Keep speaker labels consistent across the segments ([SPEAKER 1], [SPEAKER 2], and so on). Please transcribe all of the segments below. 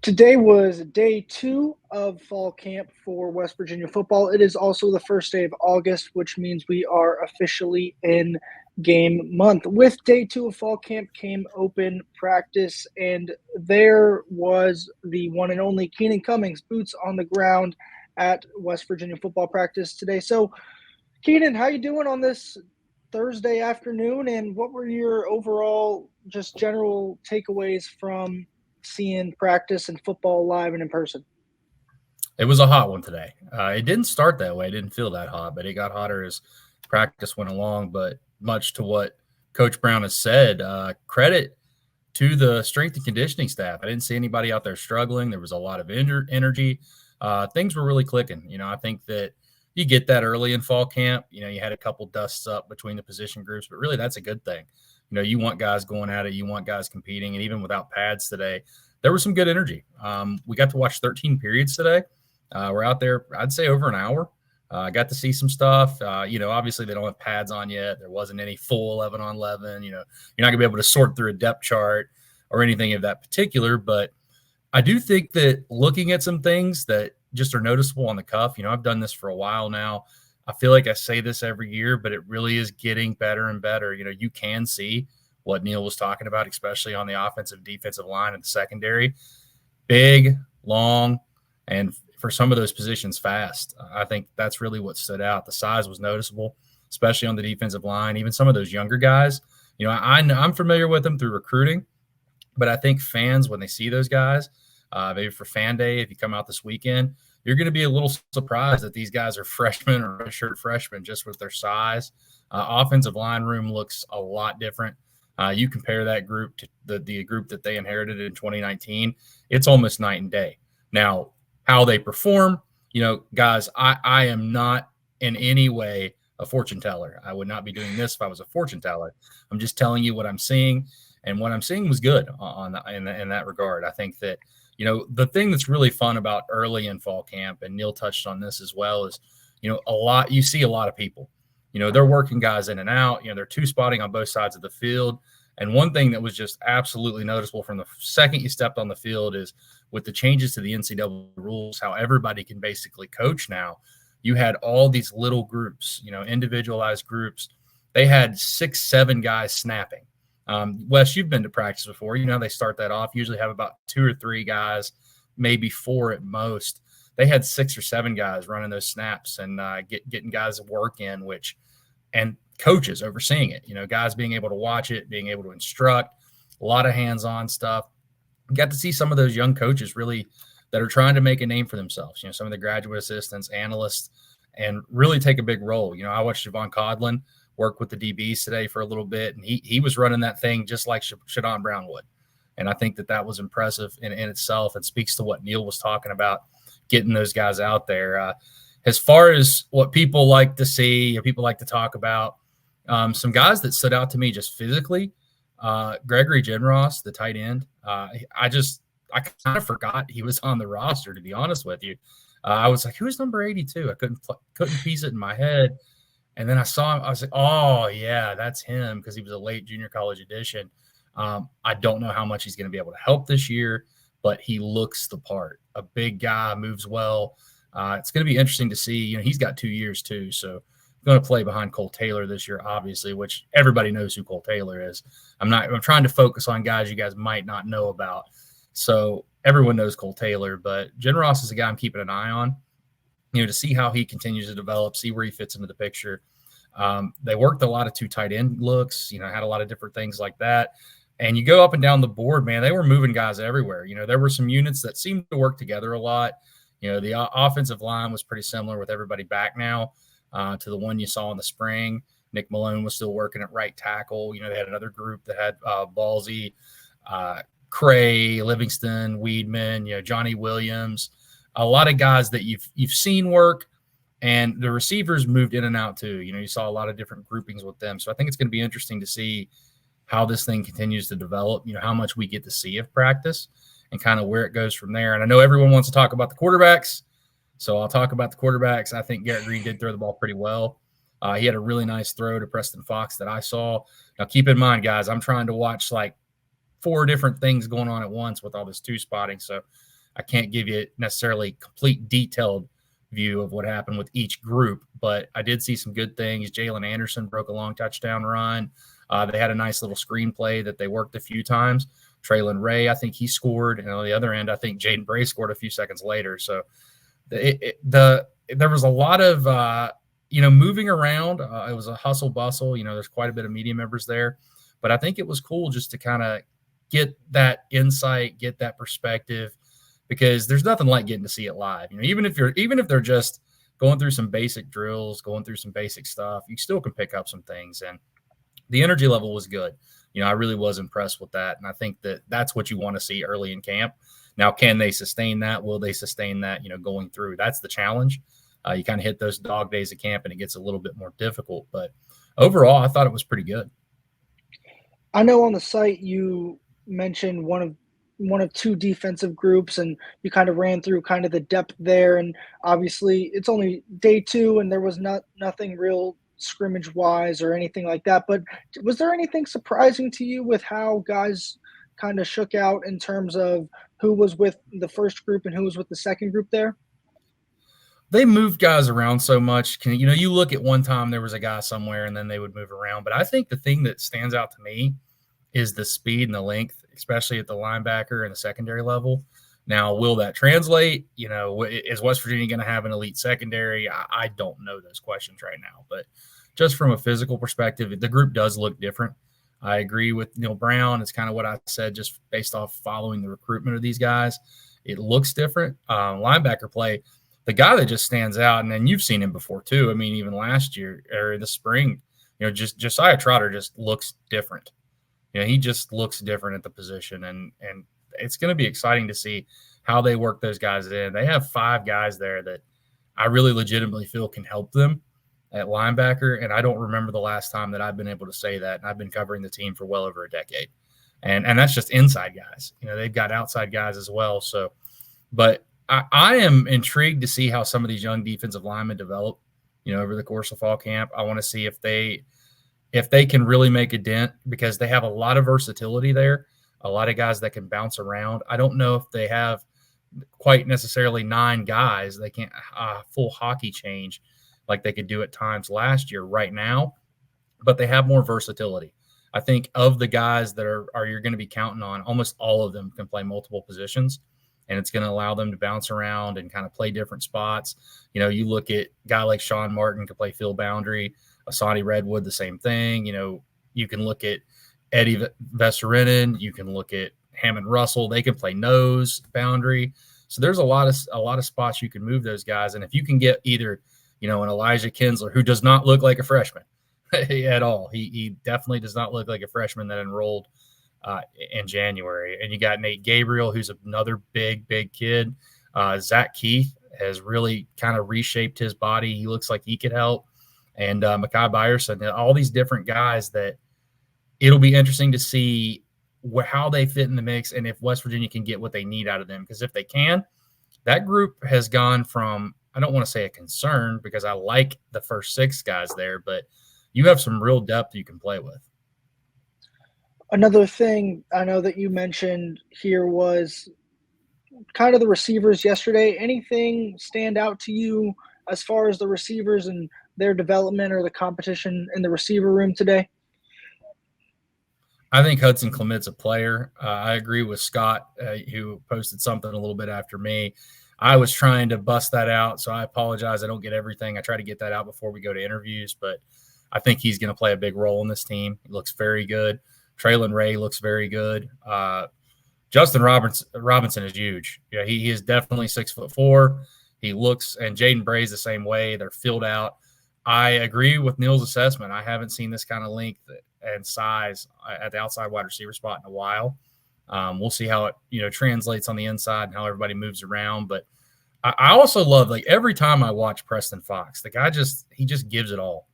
[SPEAKER 1] Today was day 2 of fall camp for West Virginia football. It is also the first day of August, which means we are officially in game month. With day 2 of fall camp came open practice, and there was the one and only Keenan Cummings, boots on the ground at West Virginia football practice today. So, Keenan, how you doing on this Thursday afternoon, and what were your overall just general takeaways from seeing practice and football live and in person?
[SPEAKER 2] It was a hot one today. It didn't start that way. It didn't feel that hot, but it got hotter as practice went along. But much to what Coach Brown has said, credit to the strength and conditioning staff. I didn't see anybody out there struggling. There was a lot of energy. Things were really clicking. I think that you get that early in fall camp. You had a couple dusts up between the position groups, but really that's a good thing. You want guys going at it. You want guys competing. And even without pads today, there was some good energy. We got to watch 13 periods today. We're out there, I'd say, over an hour. I got to see some stuff. Obviously they don't have pads on yet. There wasn't any full 11 on 11. You're not going to be able to sort through a depth chart or anything of that particular. But I do think that looking at some things that just are noticeable on the cuff, I've done this for a while now. I feel like I say this every year, but it really is getting better and better. You can see what Neil was talking about, especially on the offensive, defensive line and the secondary. Big, long, and for some of those positions, fast. I think that's really what stood out. The size was noticeable, especially on the defensive line. Even some of those younger guys, I'm familiar with them through recruiting, but I think fans, when they see those guys, maybe for fan day, if you come out this weekend, you're going to be a little surprised that these guys are freshmen or redshirt freshmen just with their size. Offensive line room looks a lot different. You compare that group to the group that they inherited in 2019, it's almost night and day. Now, how they perform, guys, I am not in any way a fortune teller. I would not be doing this if I was a fortune teller. I'm just telling you what I'm seeing, and what I'm seeing was good in that regard. I think that the thing that's really fun about early in fall camp, and Neil touched on this as well, is, you see a lot of people. They're working guys in and out. They're two-spotting on both sides of the field. And one thing that was just absolutely noticeable from the second you stepped on the field is with the changes to the NCAA rules, how everybody can basically coach now. You had all these little groups, individualized groups. They had 6, 7 guys snapping. Wes, you've been to practice before. They start that off, usually have about 2 or 3 guys, maybe 4 at most. They had 6 or 7 guys running those snaps and getting guys work in, and coaches overseeing it, guys being able to watch it, being able to instruct, a lot of hands-on stuff. Got to see some of those young coaches really that are trying to make a name for themselves, some of the graduate assistants, analysts, and really take a big role. I watched Javon Codlin work with the DBs today for a little bit, and he was running that thing just like Shadon Brown would. And I think that was impressive in itself, and speaks to what Neil was talking about, getting those guys out there. As far as what people like to see or people like to talk about, some guys that stood out to me just physically, Gregory Genross, the tight end. I kind of forgot he was on the roster, to be honest with you. I was like, who's number 82? I couldn't piece it in my head. And then I saw him. I was like, oh, yeah, that's him, because he was a late junior college edition. I don't know how much he's going to be able to help this year, but he looks the part. A big guy, moves well. It's going to be interesting to see. He's got 2 years too, so going to play behind Cole Taylor this year, obviously, which everybody knows who Cole Taylor is. I'm trying to focus on guys you guys might not know about. So everyone knows Cole Taylor, but Genross is a guy I'm keeping an eye on, to see how he continues to develop, see where he fits into the picture. They worked a lot of 2 tight end looks, had a lot of different things like that. And you go up and down the board, man, they were moving guys everywhere. There were some units that seemed to work together a lot. The offensive line was pretty similar with everybody back now to the one you saw in the spring. Nick Malone was still working at right tackle. They had another group that had Ballsy, Cray, Livingston, Weedman, Johnny Williams, a lot of guys that you've seen work, and the receivers moved in and out too. You saw a lot of different groupings with them. So I think it's going to be interesting to see how this thing continues to develop, how much we get to see of practice and kind of where it goes from there. And I know everyone wants to talk about the quarterbacks, so I'll talk about the quarterbacks. I think Garrett Green did throw the ball pretty well. He had a really nice throw to Preston Fox that I saw. Now, keep in mind, guys, I'm trying to watch like 4 different things going on at once with all this 2 spotting. So I can't give you necessarily complete detailed view of what happened with each group, but I did see some good things. Jalen Anderson broke a long touchdown run. They had a nice little screenplay that they worked a few times. Traylon Ray, I think he scored. And on the other end, I think Jaden Bray scored a few seconds later. So there was a lot of, moving around. It was a hustle bustle. There's quite a bit of media members there. But I think it was cool just to kind of get that insight, get that perspective, because there's nothing like getting to see it live. Even if they're just going through some basic drills, going through some basic stuff, you still can pick up some things. And the energy level was good. I really was impressed with that. And I think that that's what you want to see early in camp. Now, can they sustain that? Will they sustain that, going through? That's the challenge. You kind of hit those dog days of camp and it gets a little bit more difficult. But overall, I thought it was pretty good.
[SPEAKER 1] I know on the site you mentioned one of two defensive groups, and you kind of ran through kind of the depth there. And obviously it's only day 2 and there was nothing real scrimmage wise or anything like that. But was there anything surprising to you with how guys kind of shook out in terms of who was with the first group and who was with the second group there?
[SPEAKER 2] They moved guys around so much. You look at one time there was a guy somewhere and then they would move around. But I think the thing that stands out to me is the speed and the length, especially at the linebacker and the secondary level. Now, will that translate? Is West Virginia going to have an elite secondary? I don't know those questions right now. But just from a physical perspective, the group does look different. I agree with Neil Brown. It's kind of what I said just based off following the recruitment of these guys. It looks different. Linebacker play, the guy that just stands out, and then you've seen him before too. I mean, even last year or the spring, just Josiah Trotter just looks different. He just looks different at the position, and it's going to be exciting to see how they work those guys in. They have 5 guys there that I really legitimately feel can help them at linebacker, and I don't remember the last time that I've been able to say that, and I've been covering the team for well over a decade. And that's just inside guys. They've got outside guys as well. So, but I am intrigued to see how some of these young defensive linemen develop, over the course of fall camp. I want to see if they can really make a dent, because they have a lot of versatility there, a lot of guys that can bounce around. I don't know if they have quite necessarily 9 guys. They can't full hockey change like they could do at times last year right now, but they have more versatility. I think of the guys that are you're going to be counting on, almost all of them can play multiple positions, and it's going to allow them to bounce around and kind of play different spots. You look at a guy like Sean Martin can play field boundary, Asani Redwood, the same thing. You can look at Eddie Vesserinen. You can look at Hammond Russell. They can play nose, boundary. So there's a lot of spots you can move those guys. And if you can get either, an Elijah Kinsler, who does not look like a freshman at all. He definitely does not look like a freshman that enrolled in January. And you got Nate Gabriel, who's another big kid. Zach Keith has really kind of reshaped his body. He looks like he could help. And Mekhi Byerson, all these different guys that it'll be interesting to see how they fit in the mix and if West Virginia can get what they need out of them. Because if they can, that group has gone from, I don't want to say a concern, because I like the first 6 guys there, but you have some real depth you can play with.
[SPEAKER 1] Another thing I know that you mentioned here was kind of the receivers yesterday. Anything stand out to you as far as the receivers and their development or the competition in the receiver room today?
[SPEAKER 2] I think Hudson Clement's a player. I agree with Scott, who posted something a little bit after me. I was trying to bust that out, so I apologize. I don't get everything. I try to get that out before we go to interviews, but I think he's going to play a big role in this team. He looks very good. Traylon Ray looks very good. Justin Robinson is huge. Yeah, he is definitely 6'4". He looks, and Jaden Bray's the same way. They're filled out. I agree with Neil's assessment. I haven't seen this kind of length and size at the outside wide receiver spot in a while. We'll see how it translates on the inside and how everybody moves around. But I also love, like, every time I watch Preston Fox, the guy he just gives it all.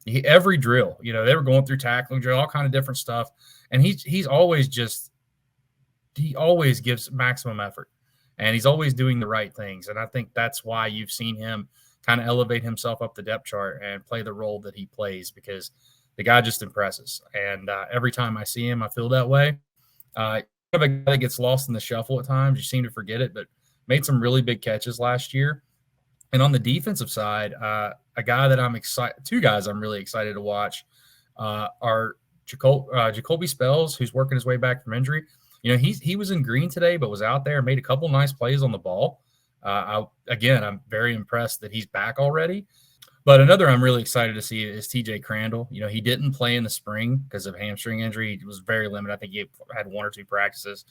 [SPEAKER 2] Every drill, they were going through tackling drill, all kind of different stuff, and he always gives maximum effort, and he's always doing the right things. And I think that's why you've seen him kind of elevate himself up the depth chart and play the role that he plays, because the guy just impresses. And every time I see him, I feel that way. A guy that gets lost in the shuffle at times. You seem to forget it, but made some really big catches last year. And on the defensive side, a guy that I'm excited, two guys I'm really excited to watch are Jacoby Spells, who's working his way back from injury. He was in green today, but was out there and made a couple nice plays on the ball. I'm very impressed that he's back already. But another I'm really excited to see is TJ Crandall. He didn't play in the spring because of hamstring injury. He was very limited. I think he had 1 or 2 practices.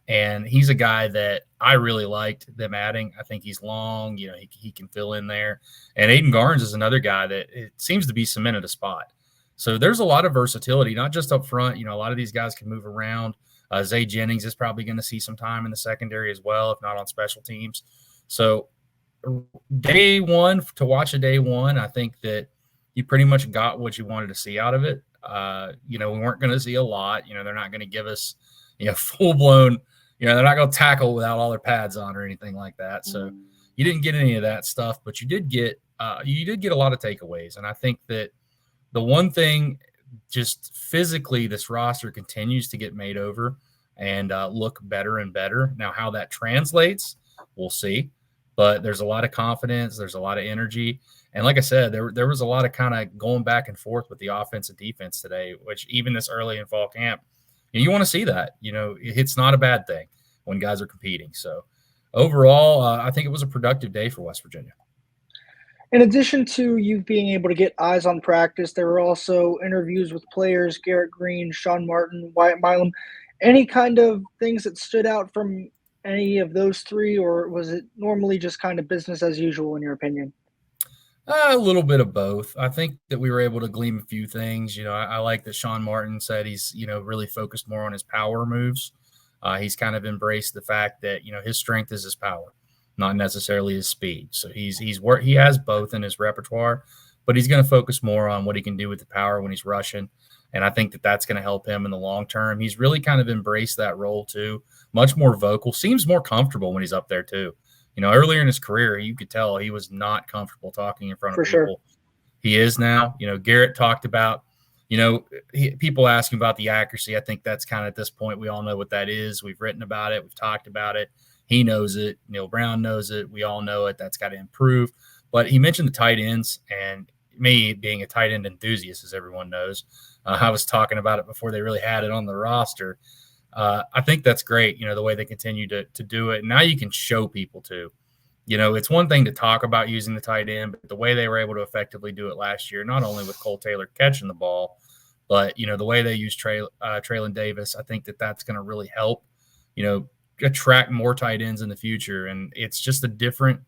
[SPEAKER 2] And he's a guy that I really liked them adding. I think he's long. He can fill in there. And Aiden Garnes is another guy that it seems to be cemented a spot. So there's a lot of versatility, not just up front. A lot of these guys can move around. Zay Jennings is probably going to see some time in the secondary as well, if not on special teams. So day one, to watch a day one, I think that you pretty much got what you wanted to see out of it. We weren't going to see a lot. They're not going to give us, full-blown – they're not going to tackle without all their pads on or anything like that. So you didn't get any of that stuff, but you did get a lot of takeaways. And I think that the one thing, just physically, this roster continues to get made over and look better and better. Now, how that translates, we'll see. But there's a lot of confidence. There's a lot of energy. And like I said, there was a lot of kind of going back and forth with the offense and defense today, which even this early in fall camp, you want to see that. It's not a bad thing when guys are competing. So overall, I think it was a productive day for West Virginia.
[SPEAKER 1] In addition to you being able to get eyes on practice, there were also interviews with players, Garrett Green, Sean Martin, Wyatt Milam. Any kind of things that stood out from any of those three, or was it normally just kind of business as usual in your opinion?
[SPEAKER 2] A little bit of both. I think that we were able to glean a few things. I like that Sean Martin said he's, really focused more on his power moves. He's kind of embraced the fact that, his strength is his power, not necessarily his speed. So he has both in his repertoire, but he's going to focus more on what he can do with the power when he's rushing. And I think that that's going to help him in the long term. He's really kind of embraced that role too, much more vocal, seems more comfortable when he's up there too. Earlier in his career, you could tell he was not comfortable talking in front of people. Sure. He is now. Garrett talked about, people asking about the accuracy. I think that's kind of at this point, we all know what that is. We've written about it. We've talked about it. He knows it. Neil Brown knows it. We all know it. That's got to improve. But he mentioned the tight ends, and me being a tight end enthusiast, as everyone knows, I was talking about it before they really had it on the roster. I think that's great, the way they continue to do it. And now you can show people too. It's one thing to talk about using the tight end, but the way they were able to effectively do it last year, not only with Cole Taylor catching the ball, but, the way they use Traylon Davis, I think that that's going to really help, attract more tight ends in the future. And it's just a different,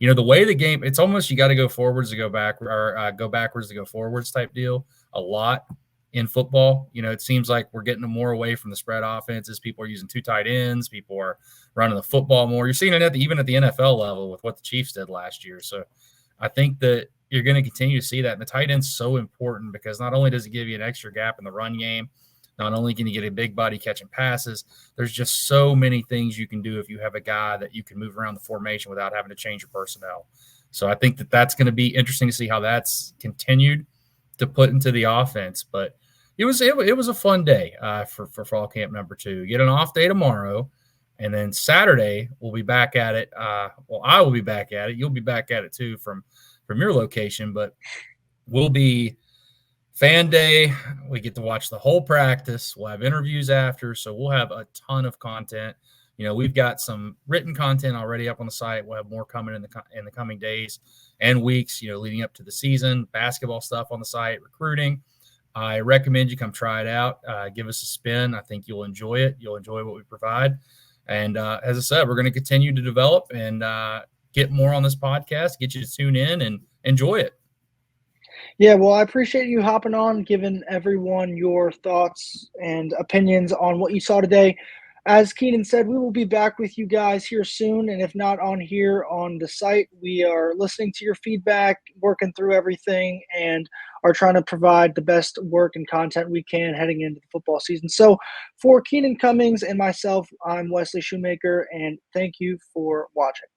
[SPEAKER 2] the way the game, it's almost you got to go forwards to go back, or go backwards to go forwards type deal a lot. In football, it seems like we're getting more away from the spread offenses. People are using 2 tight ends. People are running the football more. You're seeing it even at the NFL level with what the Chiefs did last year. So I think that you're going to continue to see that. And the tight end's so important because not only does it give you an extra gap in the run game, not only can you get a big body catching passes, there's just so many things you can do if you have a guy that you can move around the formation without having to change your personnel. So I think that that's going to be interesting to see how that's continued to put into the offense. But it was a fun day for fall camp number 2. Get an off day tomorrow, and then Saturday we'll be back at it. I will be back at it. You'll be back at it too from your location, but we'll be fan day. We get to watch the whole practice. We'll have interviews after, so we'll have a ton of content. We've got some written content already up on the site. We'll have more coming in the coming days and weeks, leading up to the season. Basketball stuff on the site, recruiting. I recommend you come try it out. Give us a spin. I think you'll enjoy it. You'll enjoy what we provide. And as I said, we're going to continue to develop and get more on this podcast, get you to tune in and enjoy it.
[SPEAKER 1] Yeah, well, I appreciate you hopping on, giving everyone your thoughts and opinions on what you saw today. As Keenan said, we will be back with you guys here soon. And if not on here on the site, we are listening to your feedback, working through everything, and are trying to provide the best work and content we can heading into the football season. So for Keenan Cummings and myself, I'm Wesley Shoemaker, and thank you for watching.